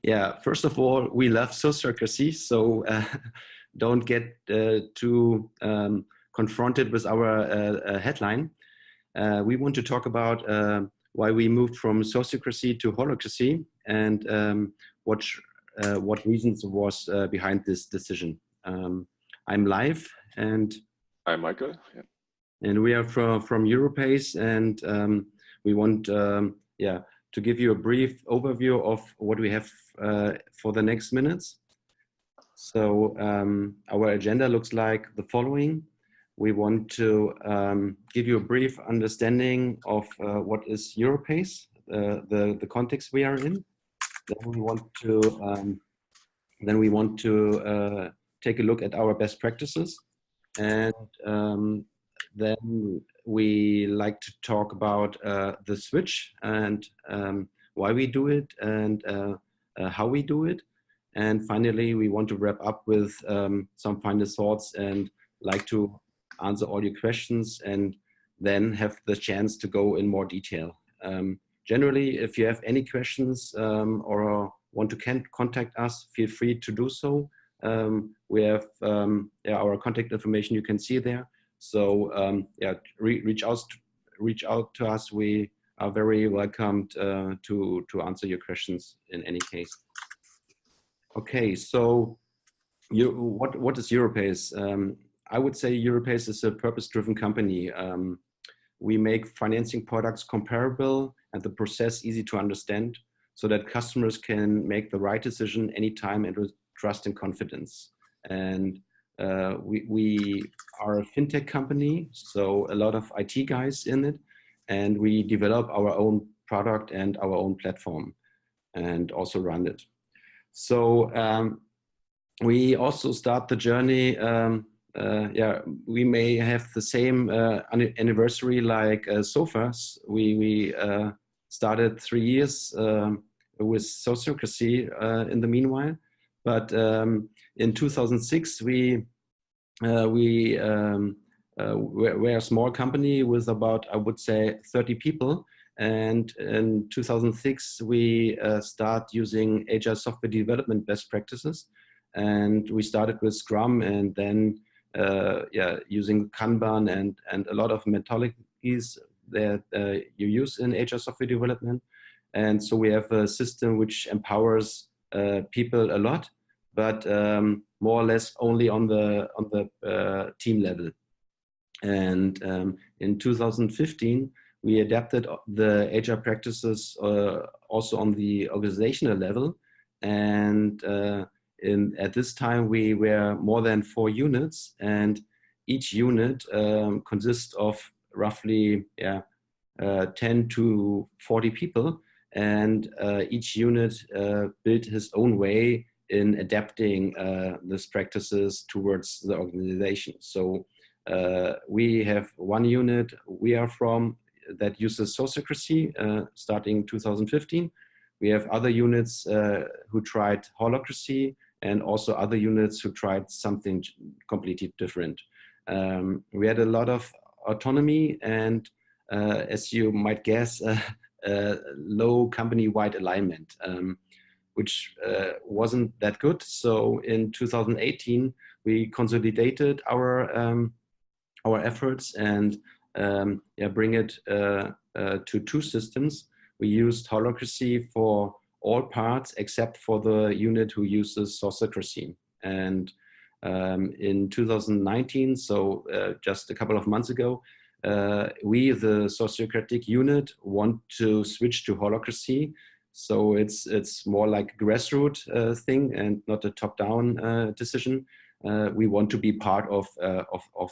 Yeah, first of all, we love sociocracy, so don't get too confronted with our headline. We want to talk about why we moved from sociocracy to holacracy and what reasons was behind this decision. I'm Leif, and I'm Michael. Yeah. And we are from Europace, and we want to give you a brief overview of what we have for the next minutes. So our agenda looks like the following. We want to give you a brief understanding of what is Europace, the context we are in. Then we want to take a look at our best practices, and then we like to talk about the switch and why we do it and how we do it. And finally, we want to wrap up with some final thoughts and like to answer all your questions and then have the chance to go in more detail. Generally, if you have any questions or want to contact us, feel free to do so. We have our contact information you can see there. So reach out to us. We are very welcomed to answer your questions in any case. Okay, so what is Europace? I would say Europace is a purpose-driven company. We make financing products comparable and the process easy to understand so that customers can make the right decision anytime and with trust and confidence. And we are a FinTech company, so a lot of IT guys in it, and we develop our own product and our own platform and also run it. So we also start the journey. We may have the same anniversary like Sofas. We started 3 years with Sociocracy in the meanwhile. But in 2006, we were a small company with about, I would say, 30 people. And in 2006, we start using agile software development best practices. And we started with Scrum and then using Kanban and a lot of methodologies that you use in agile software development. And so we have a system which empowers people a lot, but more or less only on the team level. And in 2015, we adapted the agile practices also on the organizational level. And at this time, we were more than 4 units, and each unit consists of roughly 10 to 40 people. And each unit built his own way in adapting these practices towards the organization. So we have one unit we are from that uses Sociocracy starting 2015. We have other units who tried holacracy and also other units who tried something completely different. We had a lot of autonomy and as you might guess, low company-wide alignment, which wasn't that good. So in 2018, we consolidated our efforts and bring it to 2 systems. We used holacracy for all parts except for the unit who uses Sociocracy. And in 2019, so just a couple of months ago, we, the sociocratic unit, want to switch to holacracy. So it's more like a grassroots thing and not a top-down decision. We want to be part of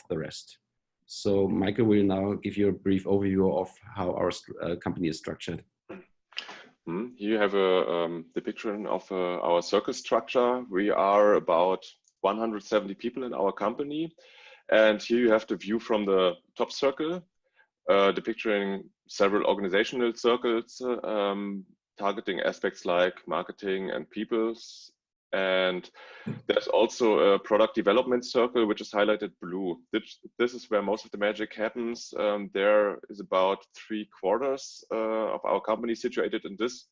the rest. So Michael will now give you a brief overview of how our company is structured. You have a depiction of our circle structure. We are about 170 people in our company. And here you have the view from the top circle, depicting several organizational circles, targeting aspects like marketing and people's. And there's also a product development circle, which is highlighted blue. This is where most of the magic happens. There is about 3/4 of our company situated in this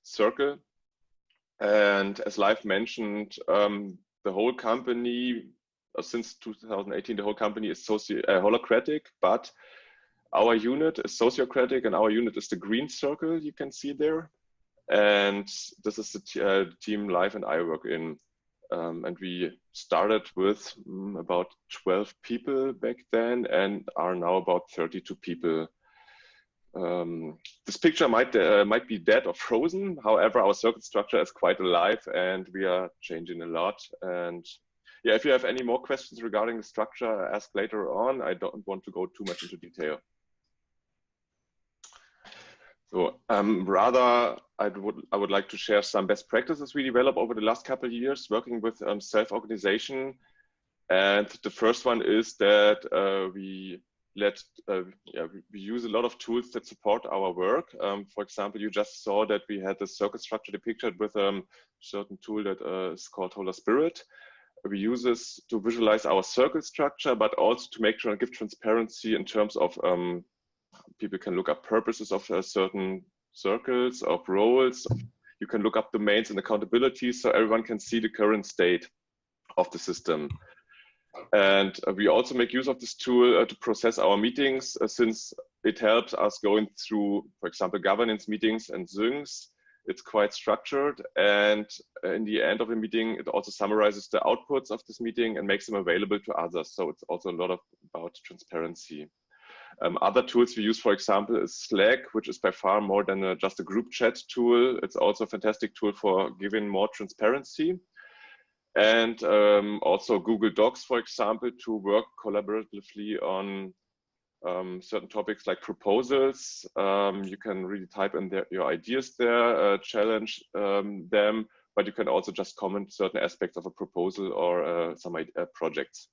circle. And as Leif mentioned, the whole company, since 2018, the whole company is holacratic, but our unit is sociocratic, and our unit is the green circle you can see there. And this is the team Leif and I work in. And we started with about 12 people back then and are now about 32 people. This picture might be dead or frozen. However, our circuit structure is quite alive and we are changing a lot. And yeah, if you have any more questions regarding the structure, ask later on. I don't want to go too much into detail. So rather, I would like to share some best practices we developed over the last couple of years working with self-organization. And the first one is that we use a lot of tools that support our work. For example, you just saw that we had the circuit structure depicted with a certain tool that is called holacracy. We use this to visualize our circuit structure, but also to make sure and give transparency in terms of people can look up purposes of certain circles, of roles. You can look up domains and accountabilities so everyone can see the current state of the system. And we also make use of this tool to process our meetings since it helps us going through, for example, governance meetings and syncs. It's quite structured. And in the end of the meeting, it also summarizes the outputs of this meeting and makes them available to others. So it's also a lot about transparency. Other tools we use, for example, is Slack, which is by far more than just a group chat tool. It's also a fantastic tool for giving more transparency. And also Google Docs, for example, to work collaboratively on certain topics like proposals. You can really type in your ideas there, challenge them, but you can also just comment certain aspects of a proposal or some projects.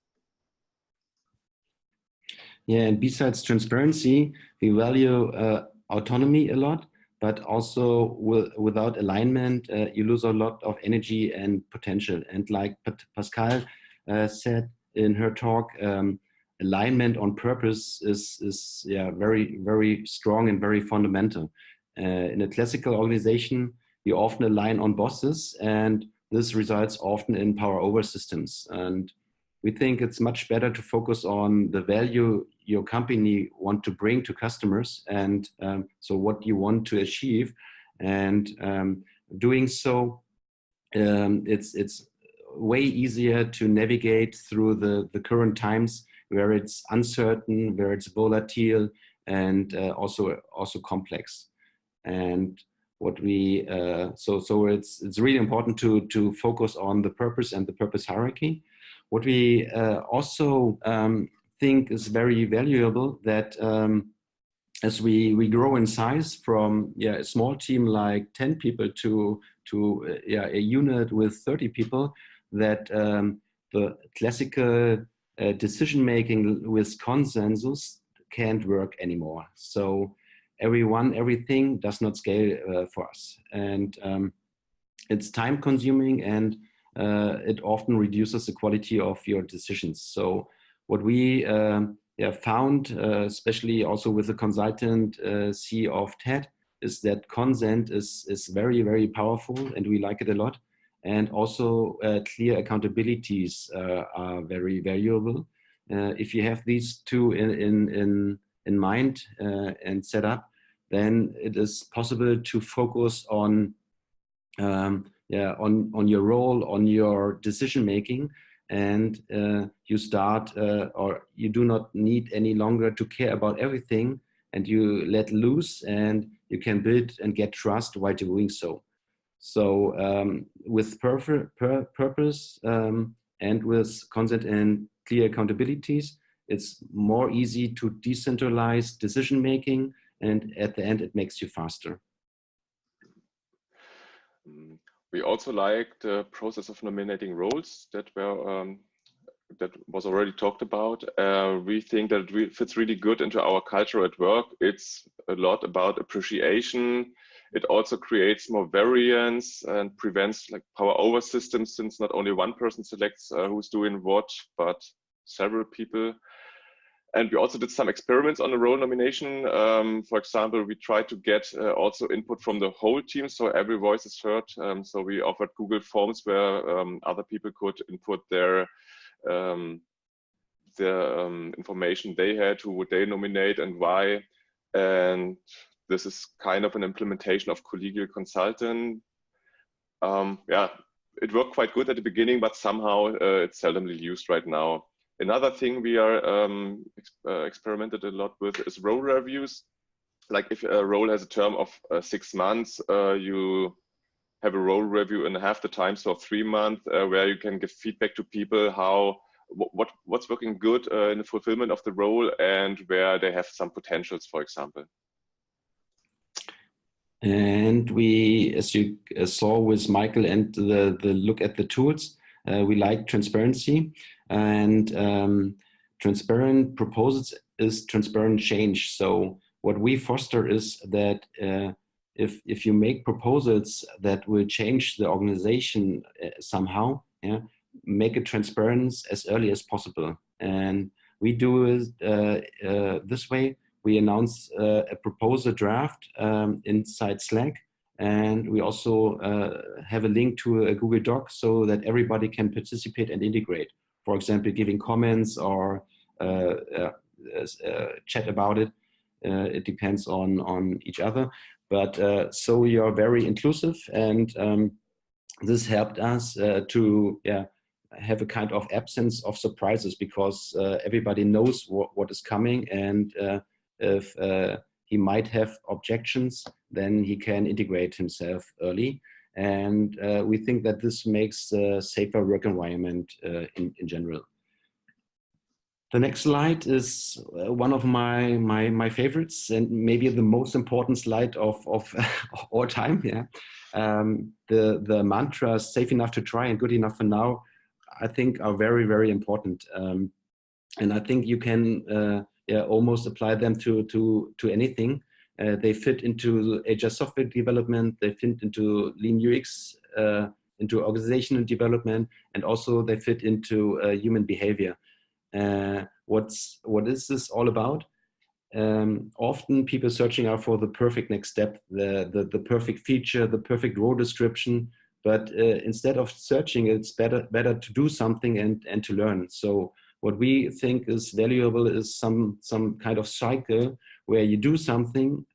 Yeah, and besides transparency, we value autonomy a lot, but also without alignment, you lose a lot of energy and potential. And like Pascal said in her talk, alignment on purpose is very, very strong and very fundamental. In a classical organization, you often align on bosses, and this results often in power over systems. And we think it's much better to focus on the value your company want to bring to customers, and so what you want to achieve. And doing so, it's way easier to navigate through the current times where it's uncertain, where it's volatile, and also complex. And what we so it's really important to focus on the purpose and the purpose hierarchy. What we also think is very valuable, that as we grow in size from a small team like 10 people to a unit with 30 people, that the classical decision making with consensus can't work anymore. So everything does not scale for us, and it's time consuming, and it often reduces the quality of your decisions. So what we found, especially also with the consultant C of TED, is that consent is very, very powerful, and we like it a lot. And also clear accountabilities are very valuable. If you have these two in mind and set up, then it is possible to focus on your role, on your decision making, and you start or you do not need any longer to care about everything, and you let loose, and you can build and get trust while doing so. So with purpose and with consent and clear accountabilities, it's more easy to decentralize decision making, and at the end it makes you faster. We also like the process of nominating roles that was already talked about. We think that it fits really good into our culture at work. It's a lot about appreciation. It also creates more variance and prevents like power over systems, since not only one person selects who's doing what, but several people. And we also did some experiments on the role nomination. For example, we tried to get also input from the whole team, so every voice is heard. So we offered Google Forms where other people could input their information they had, who would they nominate and why. And this is kind of an implementation of collegial consultant. Yeah, it worked quite good at the beginning, but somehow it's seldomly used right now. Another thing we are experimented a lot with is role reviews. Like if a role has a term of 6 months, you have a role review in half the time, so 3 months, where you can give feedback to people how what's working good in the fulfillment of the role and where they have some potentials, for example. And we, as you saw with Michael and the look at the tools, we like transparency, and transparent proposals is transparent change. So what we foster is that if you make proposals that will change the organization somehow, yeah, make it transparent as early as possible. And we do it this way. We announce a proposal draft inside Slack, and we also have a link to a Google Doc so that everybody can participate and integrate. For example, giving comments or chat about it. It depends on each other. But so we are very inclusive, and this helped us to have a kind of absence of surprises, because everybody knows what is coming, and if he might have objections, then he can integrate himself early. And we think that this makes a safer work environment in general. The next slide is one of my favorites, and maybe the most important slide of all time. Yeah, the mantra "safe enough to try and good enough for now," I think are very important, and I think you can almost apply them to anything. They fit into agile software development. They fit into lean UX, into organizational development, and also they fit into human behavior. What is this all about? Often people searching out for the perfect next step, the perfect feature, the perfect role description. But instead of searching, it's better to do something and to learn. So what we think is valuable is some kind of cycle where you do something,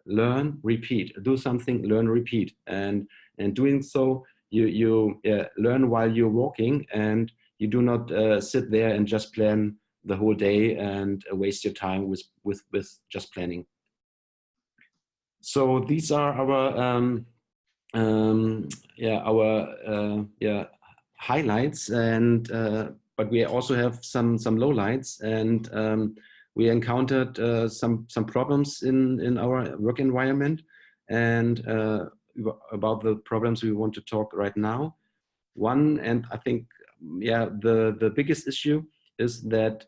learn, repeat, do something, learn, repeat, and doing so you learn while you're walking, and you do not sit there and just plan the whole day and waste your time with just planning. So these are our highlights, and but we also have some lowlights, and we encountered some problems in our work environment, and about the problems we want to talk right now. One, and I think the biggest issue is that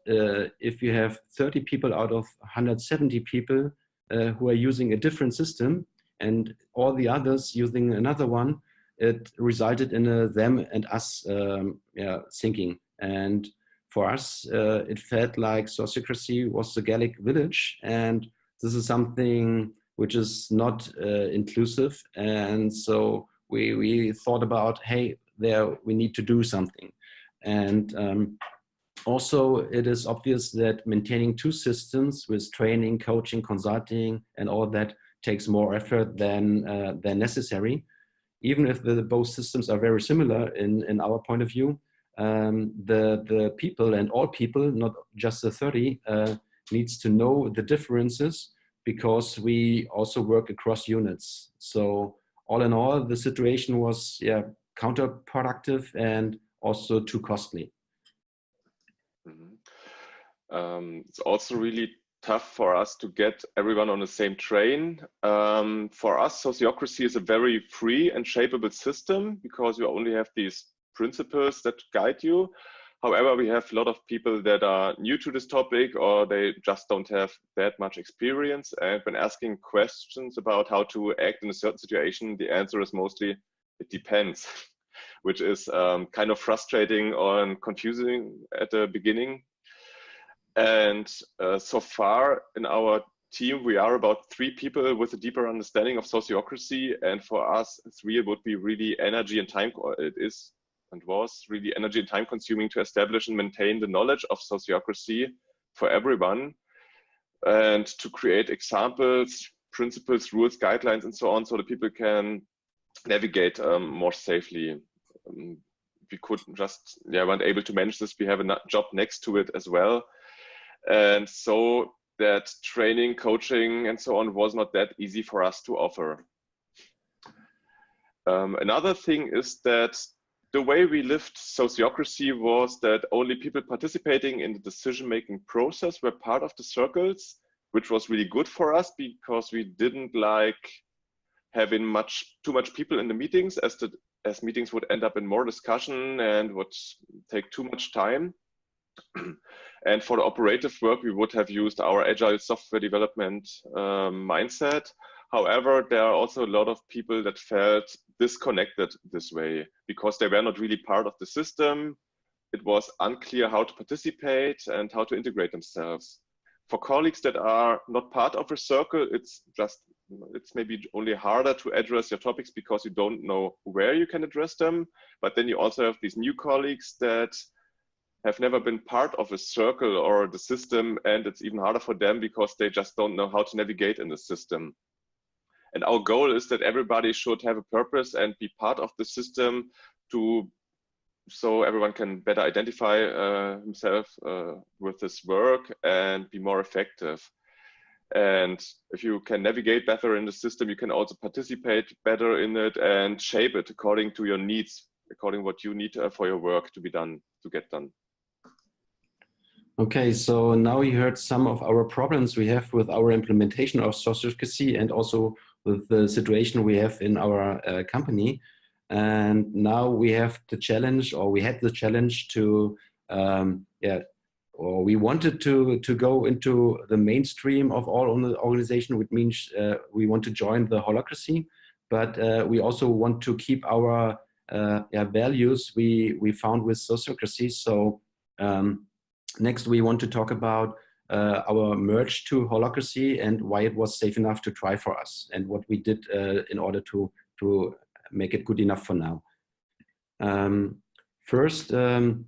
if you have 30 people out of 170 people who are using a different system, and all the others using another one, it resulted in a them and us thinking. And for us, it felt like Sociocracy was the Gallic village, and this is something which is not inclusive. And so we thought about, hey, we need to do something. And also, it is obvious that maintaining two systems with training, coaching, consulting, and all that takes more effort than necessary. Even if both systems are very similar in our point of view, the people, and all people, not just the 30, needs to know the differences, because we also work across units. So all in all, the situation was counterproductive and also too costly. It's also really tough for us to get everyone on the same train. For us, Sociocracy is a very free and shapeable system, because you only have these principles that guide you. However, we have a lot of people that are new to this topic, or they just don't have that much experience. And when asking questions about how to act in a certain situation, the answer is mostly, it depends, which is kind of frustrating and confusing at the beginning. And so far in our team, we are about 3 people with a deeper understanding of sociocracy. And for us, 3, it would be really energy and time. It is and was really energy and time consuming to establish and maintain the knowledge of sociocracy for everyone, and to create examples, principles, rules, guidelines, and so on, so that people can navigate more safely. We could just, weren't able to manage this. We have a job next to it as well. And so that training, coaching, and so on was not that easy for us to offer. Another thing is that the way we lived sociocracy was that only people participating in the decision-making process were part of the circles, which was really good for us because we didn't like having too much people in the meetings, as meetings would end up in more discussion and would take too much time. And for the operative work, we would have used our agile software development mindset. However, there are also a lot of people that felt disconnected this way because they were not really part of the system. It was unclear how to participate and how to integrate themselves. For colleagues that are not part of a circle, it's maybe only harder to address your topics because you don't know where you can address them. But then you also have these new colleagues that have never been part of a circle or the system, and it's even harder for them because they just don't know how to navigate in the system. And our goal is that everybody should have a purpose and be part of the system so everyone can better identify himself with this work and be more effective. And if you can navigate better in the system, you can also participate better in it and shape it according to your needs, according to what you need for your work to get done. Okay, so now you heard some of our problems we have with our implementation of sociocracy and also with the situation we have in our company. And now we have the challenge, or we had the challenge to, or we wanted to go into the mainstream of all on the organization, which means we want to join the holacracy, but we also want to keep our values we found with sociocracy. So next we want to talk about our merge to holacracy and why it was safe enough to try for us and what we did in order to make it good enough for now. First, the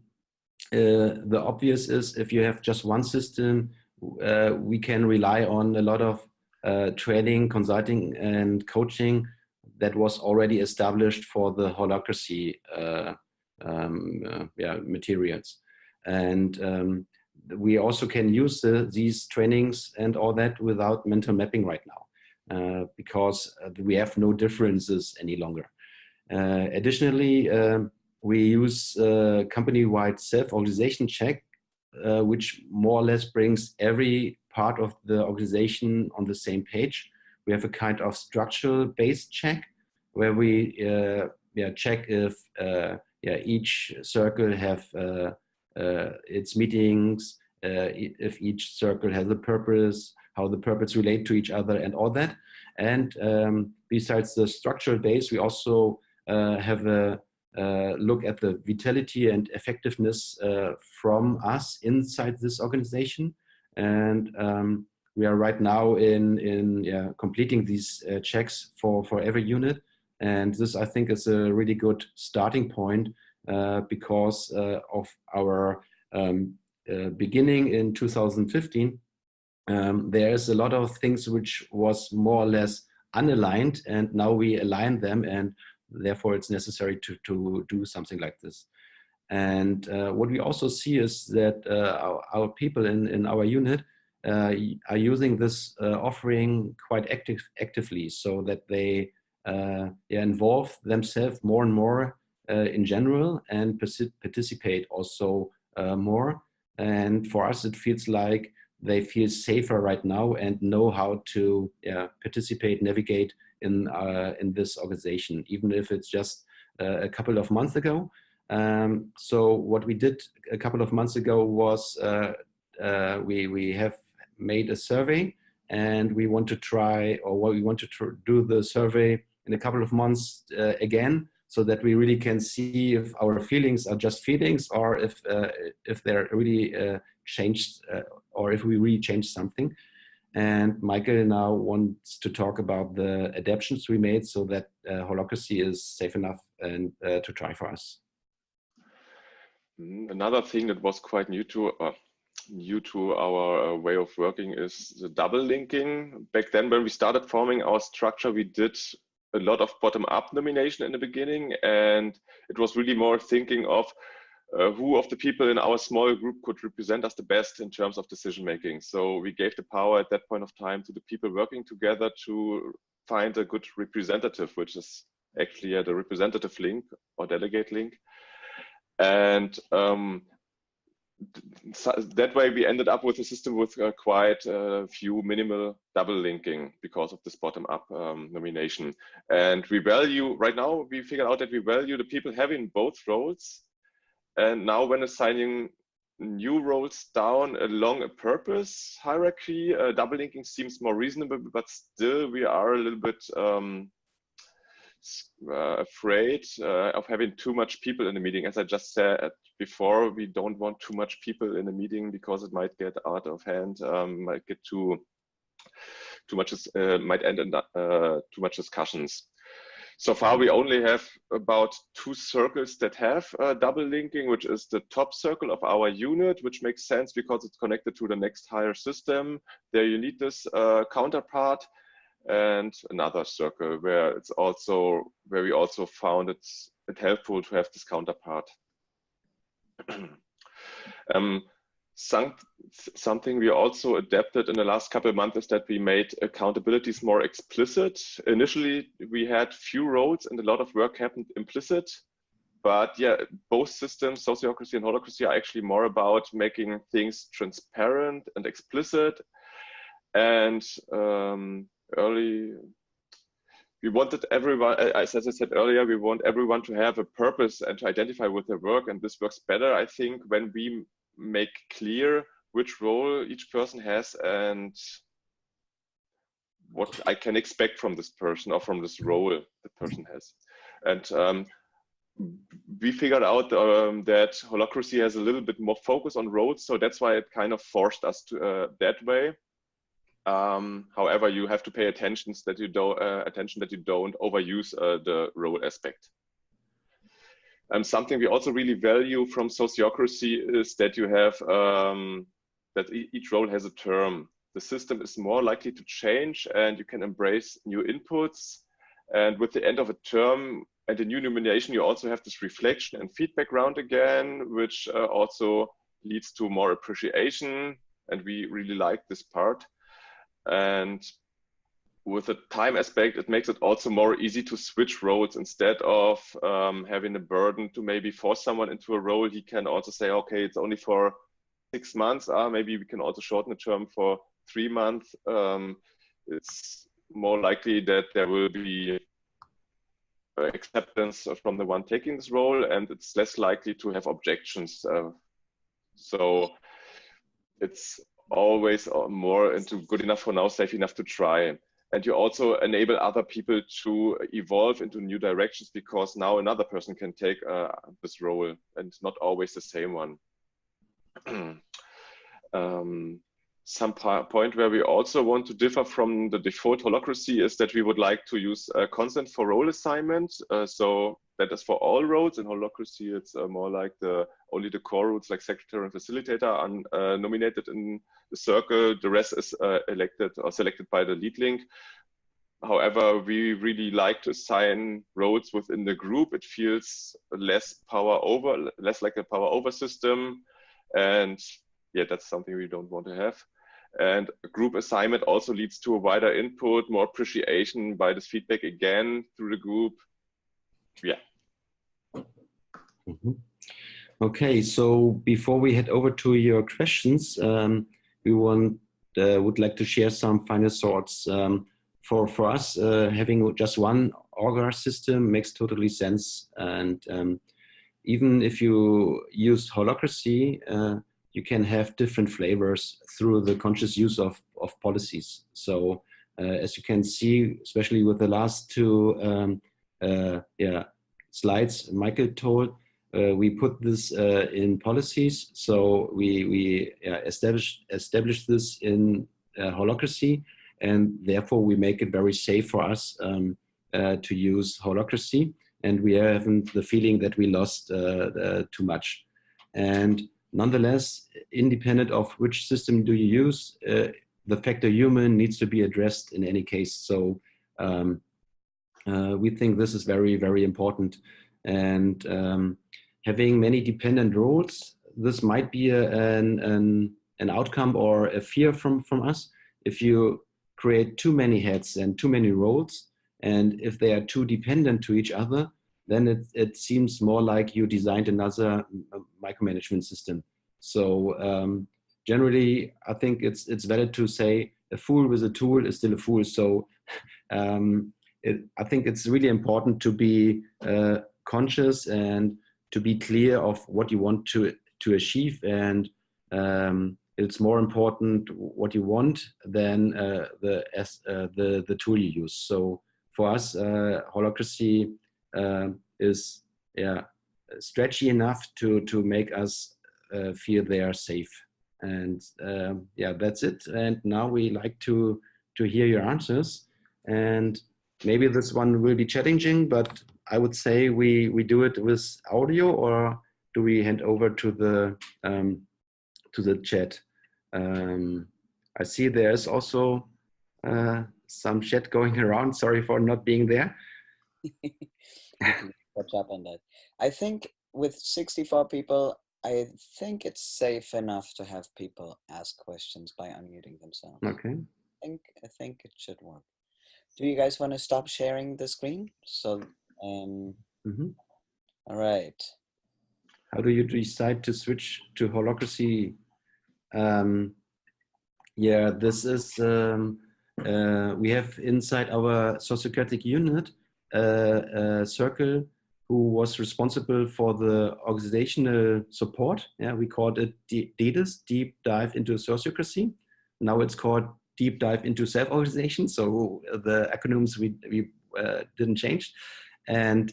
obvious is if you have just one system, we can rely on a lot of training, consulting, and coaching that was already established for the holacracy materials. And we also can use these trainings and all that without mental mapping right now, because we have no differences any longer. Additionally, we use company-wide self-organization check, which more or less brings every part of the organization on the same page. We have a kind of structural-based check where we check if each circle have its meetings, if each circle has a purpose, how the purpose relate to each other and all that. And besides the structural base, we also have a look at the vitality and effectiveness from us inside this organization. And we are right now in completing these checks for every unit. And this, I think, is a really good starting point because of our beginning in 2015. There is a lot of things which was more or less unaligned, and now we align them, and therefore it's necessary to do something like this. And what we also see is that our people in our unit are using this offering quite actively, so that they involve themselves more and more in general and participate also more. And for us, it feels like they feel safer right now and know how to participate, navigate in this organization, even if it's just a couple of months ago. So what we did a couple of months ago was we have made a survey, and we want to try, or we want to do the survey in a couple of months again, so that we really can see if our feelings are just feelings or if they're really changed or if we really changed something. And Michael now wants to talk about the adaptations we made so that holacracy is safe enough and to try for us. Another thing that was quite new to our way of working is the double linking. Back then, when we started forming our structure, we did a lot of bottom-up nomination in the beginning, and it was really more thinking of who of the people in our small group could represent us the best in terms of decision making. So we gave the power at that point of time to the people working together to find a good representative, which is actually the representative link or delegate link. And so that way we ended up with a system with quite a few minimal double linking because of this bottom-up nomination. And we value, right now we figured out that we value the people having both roles. And now when assigning new roles down along a purpose hierarchy, double linking seems more reasonable, but still we are a little bit afraid of having too much people in the meeting. As I just said before, we don't want too much people in the meeting because it might get out of hand, might get too much, might end in too much discussions. So far, we only have about 2 circles that have double linking, which is the top circle of our unit, which makes sense because it's connected to the next higher system. There you need this counterpart, and another circle where it's also where we also found it helpful to have this counterpart. Something we also adapted in the last couple of months is that we made accountabilities more explicit. Initially, we had few roles and a lot of work happened implicit. But yeah, both systems, sociocracy and holacracy, are actually more about making things transparent and explicit. And we wanted everyone, as I said earlier, we want everyone to have a purpose and to identify with their work. And this works better, I think, when we make clear which role each person has and what I can expect from this person or from this role the person has. And we figured out that holacracy has a little bit more focus on roles, so that's why it kind of forced us to that way. However, you have to pay attention that you don't overuse the role aspect. Something we also really value from sociocracy is that you have that each role has a term. The system is more likely to change, and you can embrace new inputs. And with the end of a term and a new nomination, you also have this reflection and feedback round again, which also leads to more appreciation. And we really like this part. And with the time aspect, it makes it also more easy to switch roles instead of having a burden to maybe force someone into a role. He can also say, okay, it's only for 6 months. Maybe we can also shorten the term for 3 months. It's more likely that there will be acceptance from the one taking this role, and it's less likely to have objections. So it's always more into good enough for now, safe enough to try. And you also enable other people to evolve into new directions because now another person can take this role and not always the same one. Some point where we also want to differ from the default holacracy is that we would like to use consent for role assignment. So that is for all roles. In holacracy, it's more like only the core roles like secretary and facilitator are nominated in the circle. The rest is elected or selected by the lead link. However, we really like to assign roles within the group. It feels less like a power over system. And yeah, that's something we don't want to have. And group assignment also leads to a wider input, more appreciation by this feedback again through the group. Yeah. Mm-hmm. Okay, so before we head over to your questions, we would like to share some final thoughts. For us, having just one org system makes totally sense. And even if you use holacracy, you can have different flavors through the conscious use of policies. So as you can see, especially with the last 2 slides Michael told, we put this in policies. So we establish this in holacracy, and therefore we make it very safe for us to use holacracy. And we haven't the feeling that we lost too much. And nonetheless, independent of which system do you use, the factor human needs to be addressed in any case. So we think this is very, very important. And having many dependent roles, this might be an outcome or a fear from us. If you create too many heads and too many roles, and if they are too dependent to each other, then it seems more like you designed another micromanagement system. So generally, I think it's valid to say a fool with a tool is still a fool. So I think it's really important to be conscious and to be clear of what you want to achieve. And it's more important what you want than the tool you use. So for us, holacracy is stretchy enough to make us feel they are safe. And that's it. And now we like to hear your answers. And maybe this one will be challenging, but I would say we do it with audio, or do we hand over to the chat? I see there's also some chat going around. Sorry for not being there. Catch up on that. I think with 64 people, I think it's safe enough to have people ask questions by unmuting themselves. Okay. I think it should work. Do you guys want to stop sharing the screen? So, all right. How do you decide to switch to holacracy? This is, we have inside our sociocratic unit a circle who was responsible for the organizational support. We called it DDIS, Deep Dive into Sociocracy. Now it's called Deep Dive into Self-Organization. So the acronyms we didn't change. And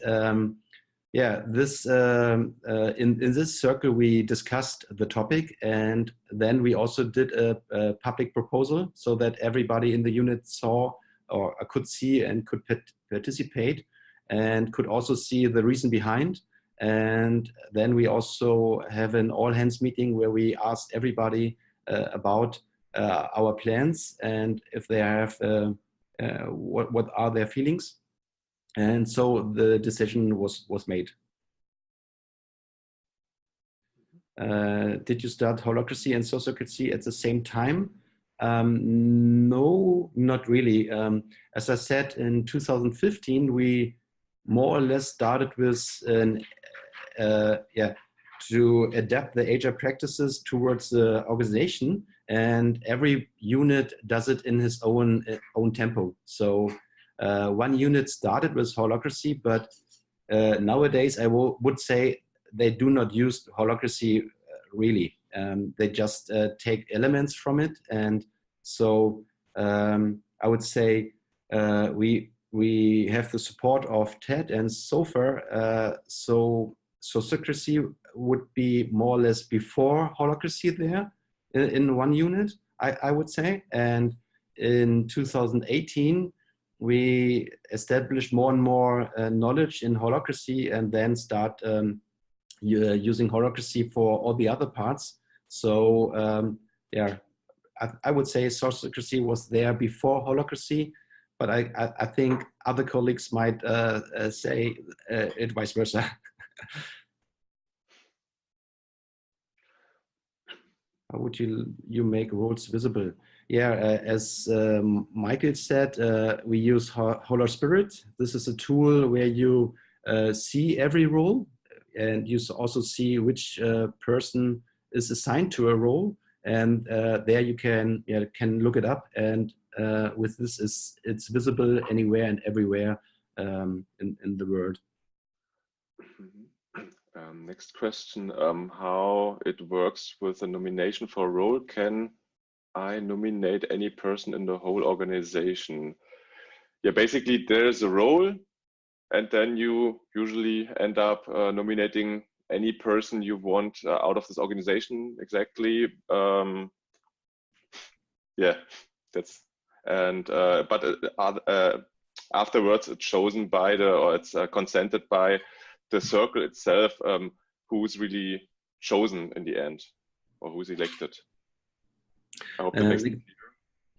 this in this circle we discussed the topic, and then we also did a public proposal so that everybody in the unit saw or could see and could participate, and could also see the reason behind. And then we also have an all hands meeting where we asked everybody about our plans and if they have what are their feelings. And so the decision was made. Did you start holacracy and sociocracy at the same time? No, not really. As I said, in 2015, we more or less started with to adapt the agile practices towards the organization, and every unit does it in his own tempo. So one unit started with holacracy, but nowadays I would say they do not use holacracy really. They just take elements from it, and so I would say we have the support of TED and SOFR. So Sociocracy would be more or less before holacracy there in one unit, I would say. And in 2018, we established more and more knowledge in holacracy, and then start using holacracy for all the other parts. So I would say Sociocracy was there before holacracy, but I think other colleagues might say it vice versa. How would you make roles visible? As Michael said, we use Holar Spirit. This is a tool where you see every role, and you also see which person is assigned to a role, and there you can look it up, and with this it's visible anywhere and everywhere in the world. Next question, how it works with the nomination for a role. Can I nominate any person in the whole organization? Basically there's a role, and then you usually end up nominating any person you want out of this organization exactly. Yeah, that's, and but afterwards it's chosen by the, or it's consented by the circle itself, who's really chosen in the end, or who's elected. I hope that makes sense.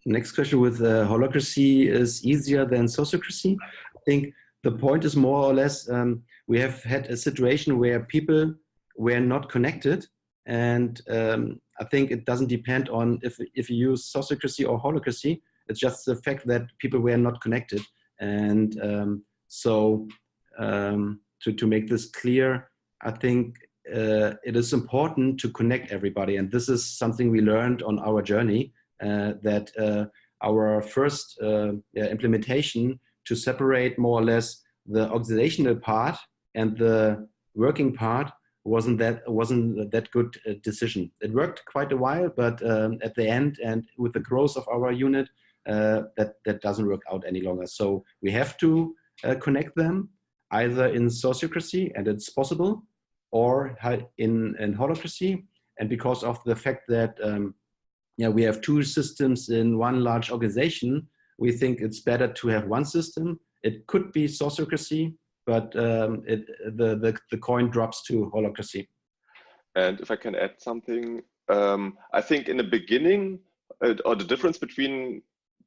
Next question with holacracy is easier than sociocracy. I think the point is more or less, we have had a situation where people were not connected, and I think it doesn't depend on if you use sociocracy or holacracy. It's just the fact that people were not connected. And to make this clear, I think it is important to connect everybody. And this is something we learned on our journey, that our first implementation to separate more or less the organizational part and the working part wasn't that good decision. It worked quite a while, but at the end and with the growth of our unit, that doesn't work out any longer. So we have to connect them either in sociocracy, and it's possible, or in holacracy. And because of the fact that we have two systems in one large organization, we think it's better to have one system. It could be sociocracy, but the coin drops to holacracy. And if I can add something, I think in the beginning, or the difference between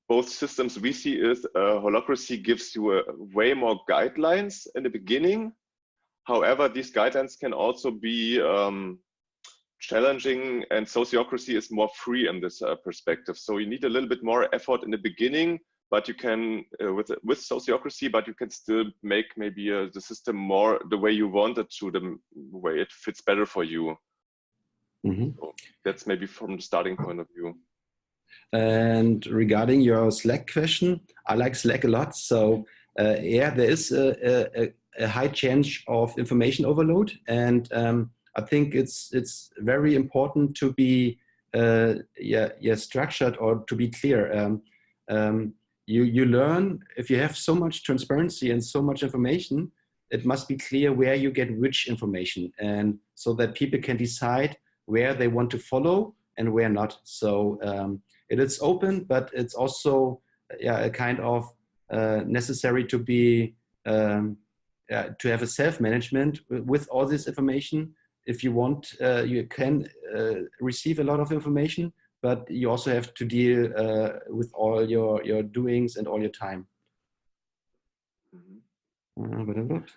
both systems we see is holacracy gives you way more guidelines in the beginning. However, these guidelines can also be challenging, and sociocracy is more free in this perspective. So you need a little bit more effort in the beginning, but you can, with sociocracy, but you can still make maybe the system more the way you want it to, the way it fits better for you. Mm-hmm. So that's maybe from the starting point of view. And regarding your Slack question, I like Slack a lot. So yeah, there is a high chance of information overload, and I think it's very important to be structured, or to be clear. You learn, if you have so much transparency and so much information, it must be clear where you get which information, and so that people can decide where they want to follow and where not. So it is open, but it's also a kind of necessary to be to have a self-management with all this information. If you want, you can receive a lot of information, but you also have to deal with all your doings and all your time.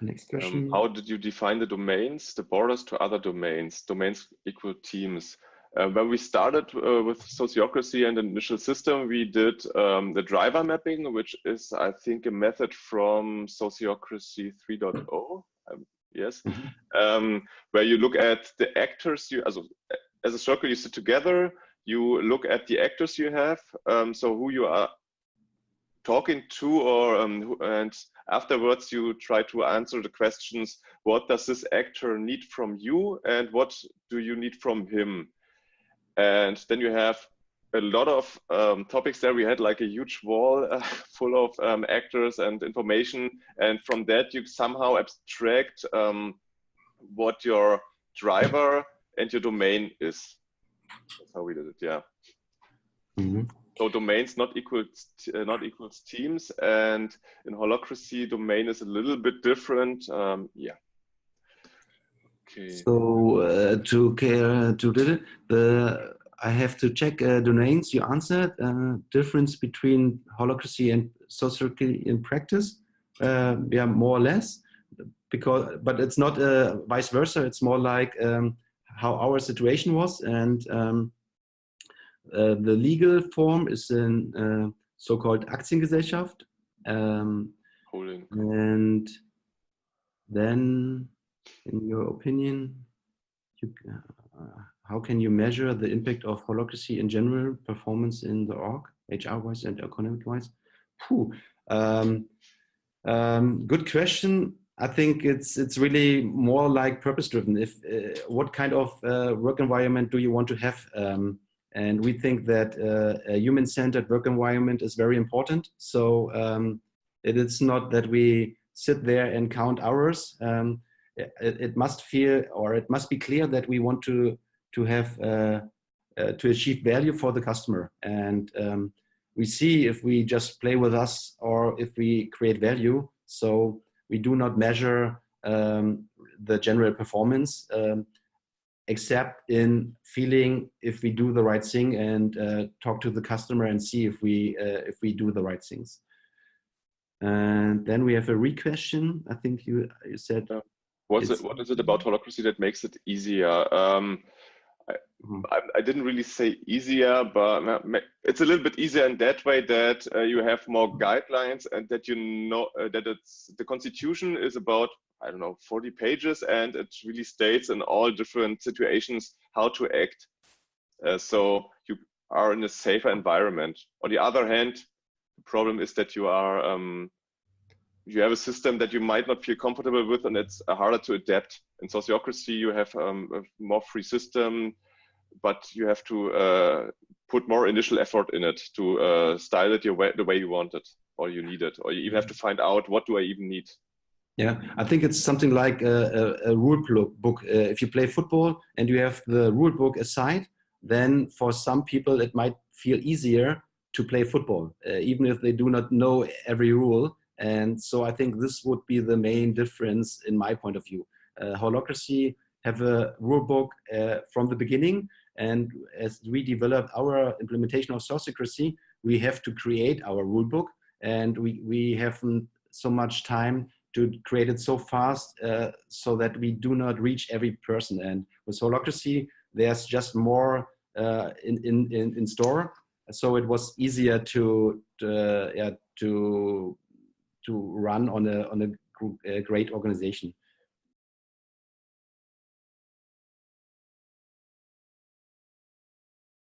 Next question. How did you define the domains, the borders to other domains? Domains equal teams. When we started with sociocracy and the initial system, we did the driver mapping, which is, I think, a method from Sociocracy 3.0. Yes, where you look at the actors. As a circle, you sit together. You look at the actors you have, so who you are talking to, or and afterwards you try to answer the questions: what does this actor need from you, and what do you need from him? And then you have a lot of topics there. We had like a huge wall full of actors and information, and from that you somehow abstract what your driver and your domain is. That's how we did it. Yeah. Mm-hmm. So domains not equals teams, and in holacracy domain is a little bit different. Yeah. Okay. So I have to check domains. You answered difference between holacracy and sociocracy in practice. Yeah, more or less, but it's not vice versa. It's more like how our situation was, and the legal form is in so-called Aktiengesellschaft, holding. And then, in your opinion, how can you measure the impact of holacracy in general performance in the org, HR-wise and economic-wise? Good question. I think it's really more like purpose-driven. If what kind of work environment do you want to have? And we think that a human-centered work environment is very important. So it is not that we sit there and count hours. it must feel, or it must be clear that we want to have to achieve value for the customer. And we see if we just play with us or if we create value. So we do not measure the general performance, except in feeling if we do the right thing, and talk to the customer and see if we do the right things. And then we have a re-question. I think you said. What is it about holacracy that makes it easier? I didn't really say easier, but it's a little bit easier in that way that you have more guidelines, and that you know that the constitution is about, I don't know, 40 pages, and it really states in all different situations how to act. So you are in a safer environment. On the other hand, the problem is that you are you have a system that you might not feel comfortable with, and it's harder to adapt. In Sociocracy, you have a more free system, but you have to put more initial effort in it to style it the way you want it, or you need it, or you even have to find out, what do I even need? Yeah, I think it's something like a rule book. If you play football and you have the rule book aside, then for some people it might feel easier to play football, even if they do not know every rule. And so I think this would be the main difference in my point of view. Holacracy have a rule book from the beginning, and as we develop our implementation of Sociocracy, we have to create our rule book, and we haven't so much time to create it so fast so that we do not reach every person. And with Holacracy, there's just more in store, so it was easier to run on a great organization.